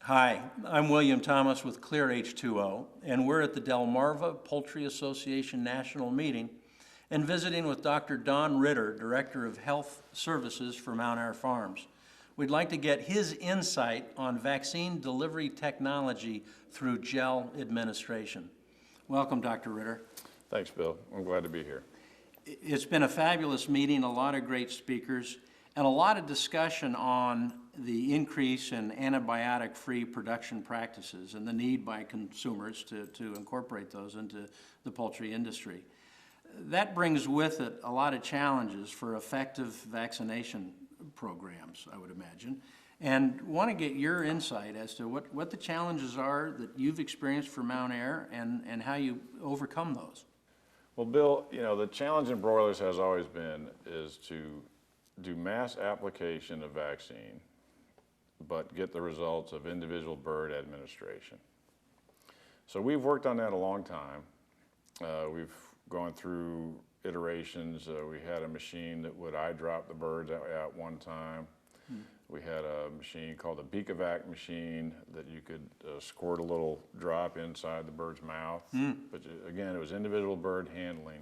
Hi, I'm William Thomas with Clear H2O, and we're at the Delmarva Poultry Association National Meeting and visiting with Dr. Don Ritter, Director of Health Services for Mount Ayr Farms. We'd like to get his insight on vaccine delivery technology through gel administration. Welcome, Dr. Ritter. Thanks, Bill. I'm glad to be here. It's been a fabulous meeting, a lot of great speakers, and a lot of discussion on the increase in antibiotic-free production practices and the need by consumers to incorporate those into the poultry industry. That brings with it a lot of challenges for effective vaccination programs, I would imagine, and want to get your insight as to what the challenges are that you've experienced for Mount Ayr and how you overcome those. Well, Bill, the challenge in broilers has always been is to do mass application of vaccine, but get the results of individual bird administration. So we've worked on that a long time. We've gone through iterations. We had a machine that would eye drop the birds at one time. We had a machine called the Beakovac machine that you could squirt a little drop inside the bird's mouth. But again, it was individual bird handling.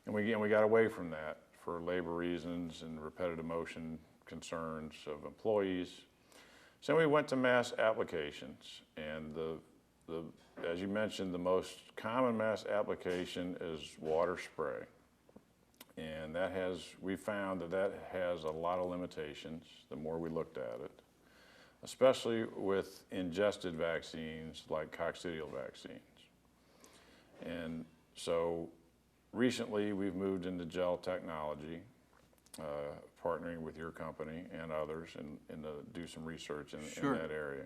And we got away from that for labor reasons and repetitive motion concerns of employees. So we went to mass applications, and as you mentioned, the most common mass application is water spray. And we found that has a lot of limitations the more we looked at it, especially with ingested vaccines like coccidial vaccines. And so recently we've moved into gel technology, partnering with your company and others and to do some research in that area.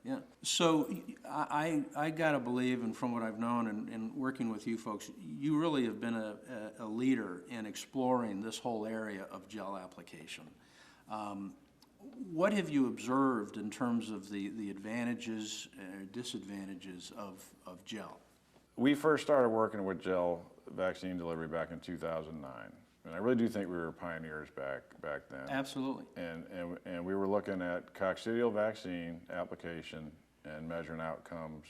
Yeah. So I gotta believe, and from what I've known and working with you folks, you really have been a leader in exploring this whole area of gel application. What have you observed in terms of the advantages and disadvantages of gel? We first started working with gel vaccine delivery back in 2009. And I really do think we were pioneers back then. Absolutely. And we were looking at coccidial vaccine application and measuring outcomes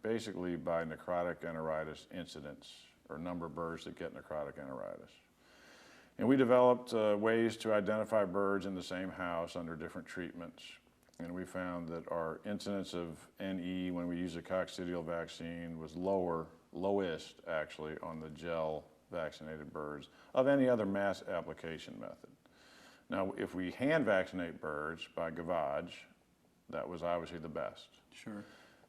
basically by necrotic enteritis incidence, or number of birds that get necrotic enteritis. And we developed ways to identify birds in the same house under different treatments. And we found that our incidence of NE when we used a coccidial vaccine was lowest actually on the gel vaccinated birds of any other mass application method. Now, if we hand vaccinate birds by gavage, that was obviously the best. Sure.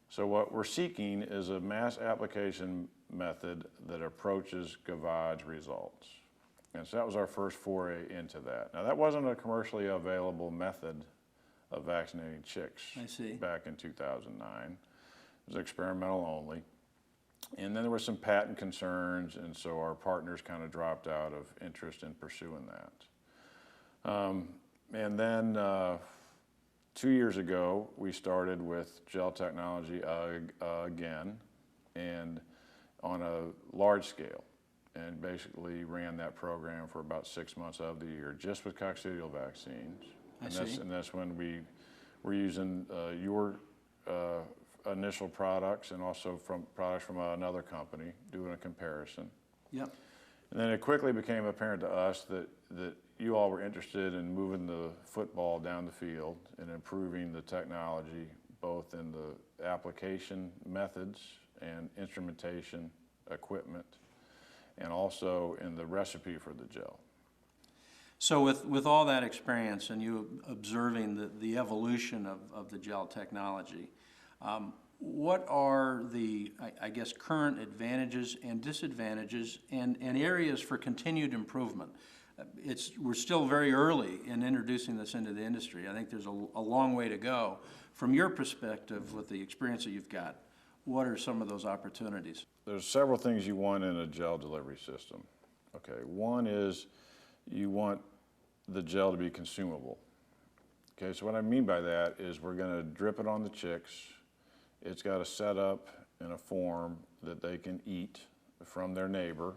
So what we're seeking is a mass application method that approaches gavage results. And so that was our first foray into that. Now, that wasn't a commercially available method of vaccinating chicks back in 2009. It was experimental only. And then there were some patent concerns, and so our partners kind of dropped out of interest in pursuing that. And then 2 years ago, we started with gel technology again, and on a large scale, and basically ran that program for about 6 months of the year, just with coccidial vaccines. And that's when we were using your initial products and also from products from another company, doing a comparison. Yep. And then it quickly became apparent to us that you all were interested in moving the football down the field and improving the technology, both in the application methods and instrumentation equipment, and also in the recipe for the gel. So with all that experience and you observing the evolution of the gel technology, what are the, I guess, current advantages and disadvantages and areas for continued improvement? We're still very early in introducing this into the industry. I think there's a long way to go. From your perspective, with the experience that you've got, what are some of those opportunities? There's several things you want in a gel delivery system. Okay, one is you want the gel to be consumable. Okay, so what I mean by that is we're going to drip it on the chicks. It's got to set up in a form that they can eat from their neighbor.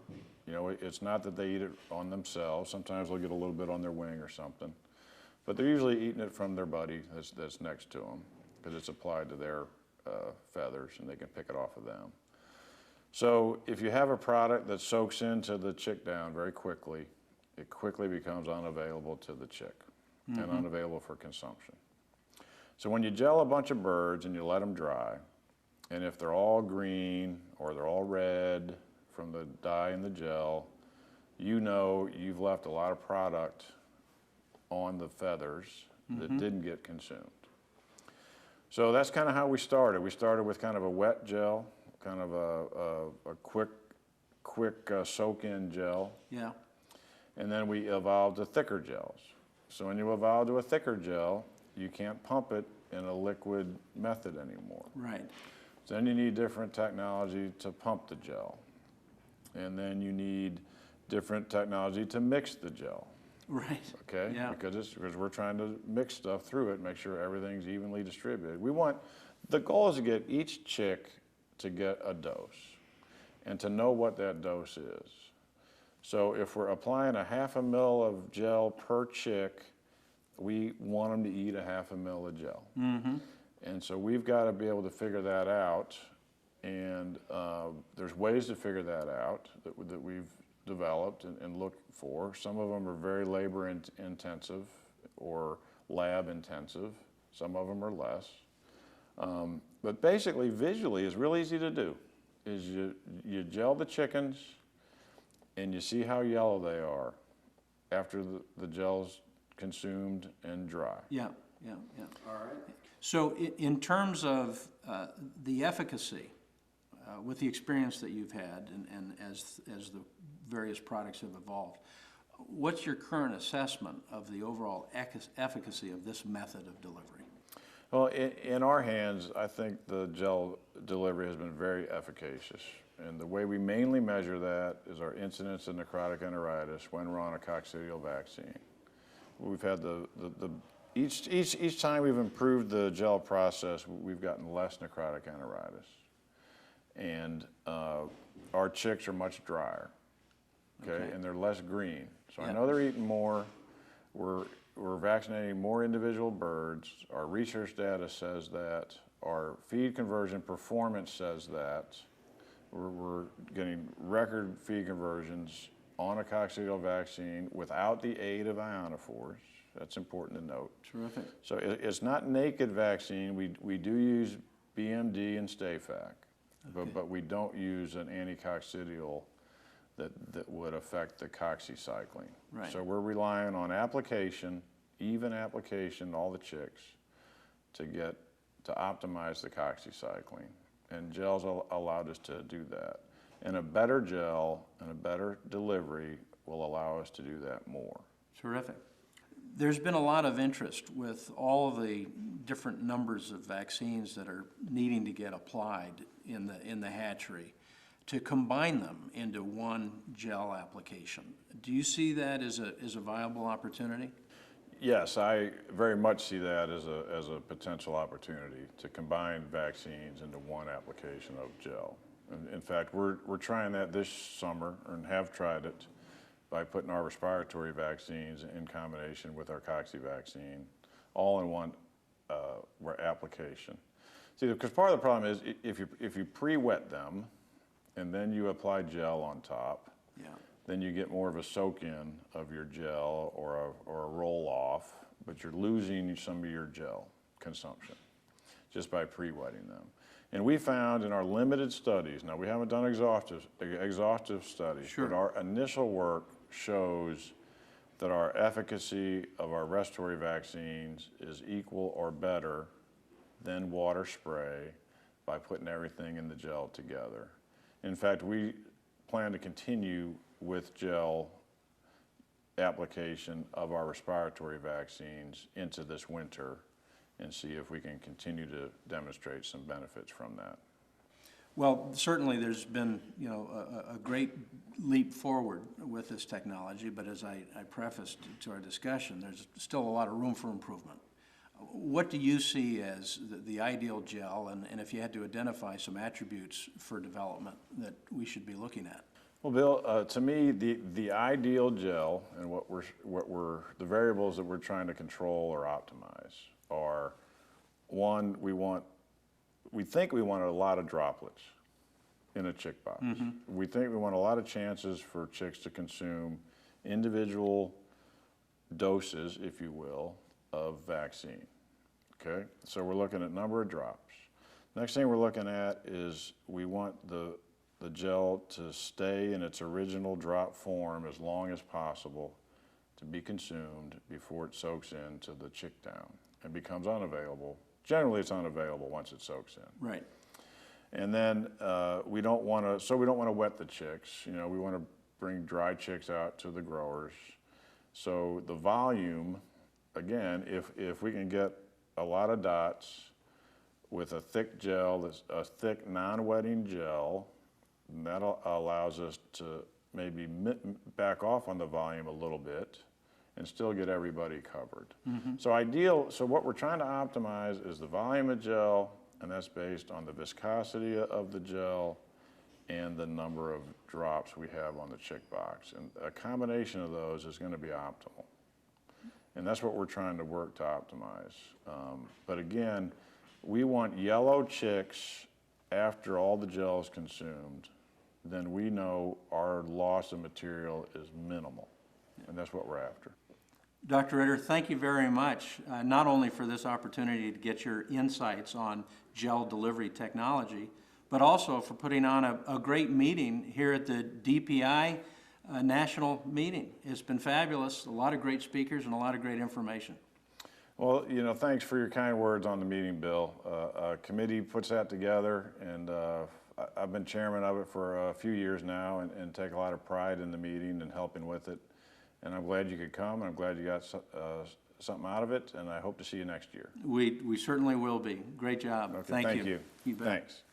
It's not that they eat it on themselves. Sometimes they'll get a little bit on their wing or something. But they're usually eating it from their buddy that's next to them. because it's applied to their feathers and they can pick it off of them. So if you have a product that soaks into the chick down very quickly, it quickly becomes unavailable to the chick and unavailable for consumption. So when you gel a bunch of birds and you let them dry, and if they're all green or they're all red from the dye in the gel, you know you've left a lot of product on the feathers that didn't get consumed. So that's kind of how we started. We started with kind of a wet gel, kind of a quick soak-in gel. Yeah. And then we evolved to thicker gels. So when you evolve to a thicker gel, you can't pump it in a liquid method anymore. Right. So then you need different technology to pump the gel. And then you need different technology to mix the gel. Right. Okay? Yeah. Because we're trying to mix stuff through it, make sure everything's evenly distributed. The goal is to get each chick to get a dose and to know what that dose is. So if we're applying a 1/2 ml of gel per chick, we want them to eat a 1/2 ml of gel. And so we've got to be able to figure that out. And there's ways to figure that out that we've developed and looked for. Some of them are very labor intensive or lab intensive. Some of them are less. But basically, visually, it's real easy to do. Is you gel the chickens and you see how yellow they are after the gel's consumed and dry. Yeah, yeah, yeah. All right. So in terms of the efficacy, with the experience that you've had and as the various products have evolved, what's your current assessment of the overall efficacy of this method of delivery? Well, in our hands, I think the gel delivery has been very efficacious. And the way we mainly measure that is our incidence of necrotic enteritis when we're on a coccidial vaccine. We've had each time we've improved the gel process, we've gotten less necrotic enteritis. And our chicks are much drier, okay? And they're less green. So I know they're eating more. We're vaccinating more individual birds. Our research data says that. Our feed conversion performance says that. We're getting record feed conversions on a coccidial vaccine without the aid of ionophores. That's important to note. Terrific. So it's not naked vaccine. We do use BMD and Stayfac, but we don't use an anticoccidial that would affect the coccycycline. Right. So we're relying on application, even application, all the chicks, to optimize the coccycycline. And gels allowed us to do that. And a better gel and a better delivery will allow us to do that more. Terrific. There's been a lot of interest with all of the different numbers of vaccines that are needing to get applied in the hatchery to combine them into one gel application. Do you see that as a viable opportunity? Yes, I very much see that as a potential opportunity to combine vaccines into one application of gel. And in fact, we're trying that this summer and have tried it by putting our respiratory vaccines in combination with our cocci vaccine, all in one application. See, because part of the problem is if you pre-wet them and then you apply gel on top, then you get more of a soak-in of your gel or a roll-off, but you're losing some of your gel consumption just by pre-wetting them. And we found in our limited studies, now we haven't done exhaustive studies, but our initial work shows that our efficacy of our respiratory vaccines is equal or better than water spray by putting everything in the gel together. In fact, we plan to continue with gel application of our respiratory vaccines into this winter and see if we can continue to demonstrate some benefits from that. Well, certainly there's been, a great leap forward with this technology, but as I prefaced to our discussion, there's still a lot of room for improvement. What do you see as the ideal gel, and if you had to identify some attributes for development that we should be looking at? Well, Bill, to me, the ideal gel and the variables that we're trying to control or optimize are one, we think we want a lot of droplets in a chick box. We think we want a lot of chances for chicks to consume individual doses, if you will, of vaccine. Okay, so we're looking at number of drops. Next thing we're looking at is we want the gel to stay in its original drop form as long as possible to be consumed before it soaks into the chick down and becomes unavailable. Generally, it's unavailable once it soaks in. Right. And then we don't want to wet the chicks. You know, we want to bring dry chicks out to the growers. So the volume, again, if we can get a lot of dots with a thick gel, that's a thick non-wetting gel, that allows us to maybe back off on the volume a little bit and still get everybody covered. So what we're trying to optimize is the volume of gel, and that's based on the viscosity of the gel and the number of drops we have on the chick box. And a combination of those is going to be optimal. And that's what we're trying to work to optimize. But again, we want yellow chicks after all the gel is consumed. Then we know our loss of material is minimal. And that's what we're after. Dr. Ritter, thank you very much, not only for this opportunity to get your insights on gel delivery technology, but also for putting on a great meeting here at the DPI national meeting. It's been fabulous, a lot of great speakers and a lot of great information. Well, you know, thanks for your kind words on the meeting, Bill. A committee puts that together, and I've been chairman of it for a few years now and take a lot of pride in the meeting and helping with it. And I'm glad you could come, and I'm glad you got something out of it, and I hope to see you next year. We certainly will be. Great job. Okay, thank you. You bet. Thanks.